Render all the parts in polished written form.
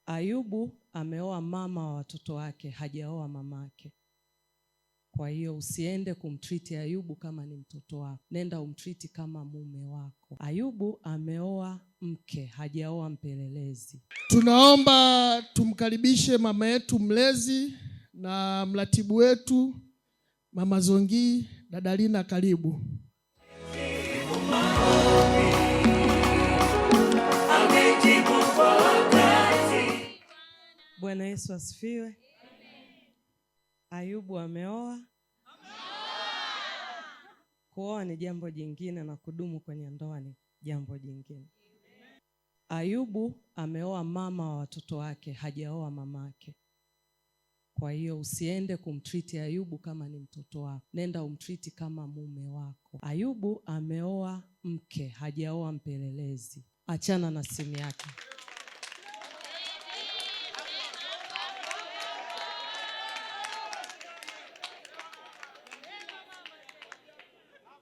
Ayubu ameoa mama wa watoto wake, hajaoa mamake. Kwa hiyo usiende kumtreat Ayubu kama ni mtoto wako. Nenda umtreat kama mume wako. Ayubu ameoa mke, hajaoa mpelelezi. Tunaomba tumkaribishe mama yetu mlezi na mratibu wetu Mama Zongi. Dada Lina, karibu. Bwana Yesu asifiwe. Ayubu ameoa. Kuoa ni jambo jingine na kudumu kwenye ndoa ni jambo jingine. Ayubu ameoa mama wa watoto wake, hajaoa mamake. Kwa hiyo usiende kumtreat Ayubu kama ni mtoto wako. Nenda umtreat kama mume wako. Ayubu ameoa mke, hajaoa mpelelezi. Achana na simu yake.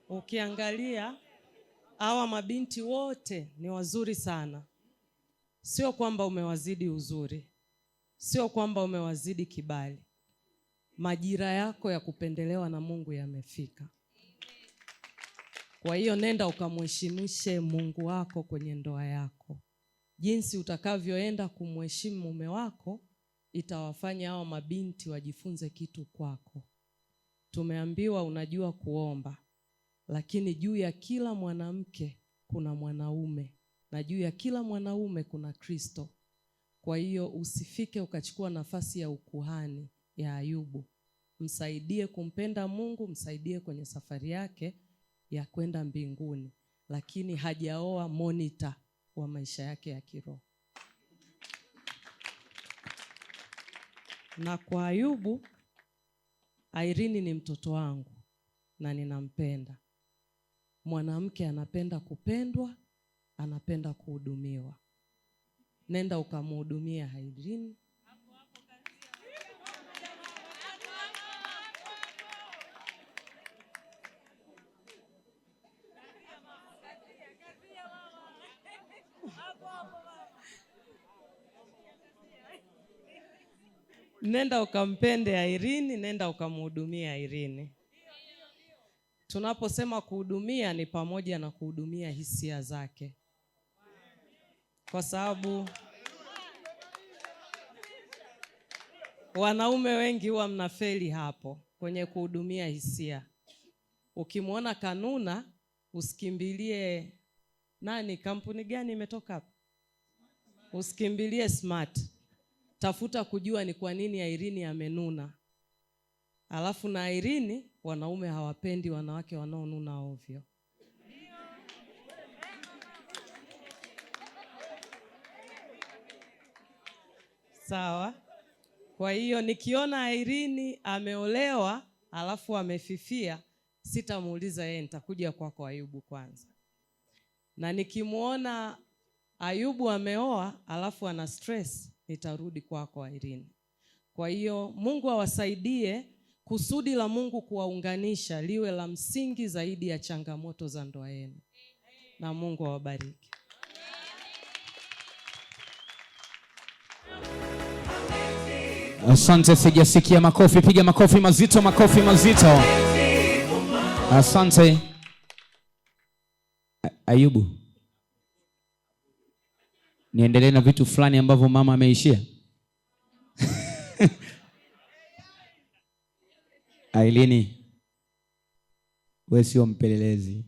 Ukiangalia hawa mabinti wote ni wazuri sana. Sio kwamba umewazidi uzuri, sio kwamba umewazidi kibali. Majira yako ya kupendelewa na Mungu yamefika. Kwa hiyo nenda ukamheshimishe Mungu wako kwenye ndoa yako. Jinsi utakavyoenda kumheshimu mume wako itawafanya hao mabinti wajifunze kitu kwako. Tumeambiwa unajua kuomba, lakini juu ya kila mwanamke kuna mwanaume, na juu ya kila mwanaume kuna Kristo. Kwa hiyo usifike ukachukua nafasi ya ukuhani ya Ayubu. Msaidie kumpenda Mungu, msaidie kwenye safari yake ya kwenda mbinguni, lakini hajaoa monitor wa maisha yake ya kiroho. Na kwa Ayubu, Irene ni mtoto wangu na ninampenda. Mwanamke anapenda kupendwa, anapenda kuhudumiwa. Nenda ukamhudumia Irene. Nenda ukampende Irene, nenda ukamhudumia Irene. Tunaposema kuhudumia ni pamoja na kuhudumia hisia zake. Kwa sababu wanaume wengi huwa mnafeli hapo kwenye kuhudumia hisia. Ukimwona kanuna, usikimbilie kampuni gani imetoka hapo? Usikimbilie Smart. Tafuta kujua ni kwa nini Irene amenuna. Alafu na Irene, wanaume hawapendi wanawake wanaonuna ovyo. Sawa? Kwa hiyo nikiona Irene ameolewa alafu amefifia, sitamuuliza yeye, nitakuja kwako Ayubu kwanza. Na nikimuona Ayubu ameoa alafu ana stress, nitarudi kwako Irene. Kwa hiyo Mungu awasaidie kusudi la Mungu kuwaunganisha liwe la msingi zaidi ya changamoto za ndoa yenu. Na Mungu awabariki. Asante, sijasikia makofi, piga makofi mazito, makofi mazito. Asante. Ayubu, niendelee na vitu fulani ambavyo mama ameishia. Irene, wewe sio mpelelezi.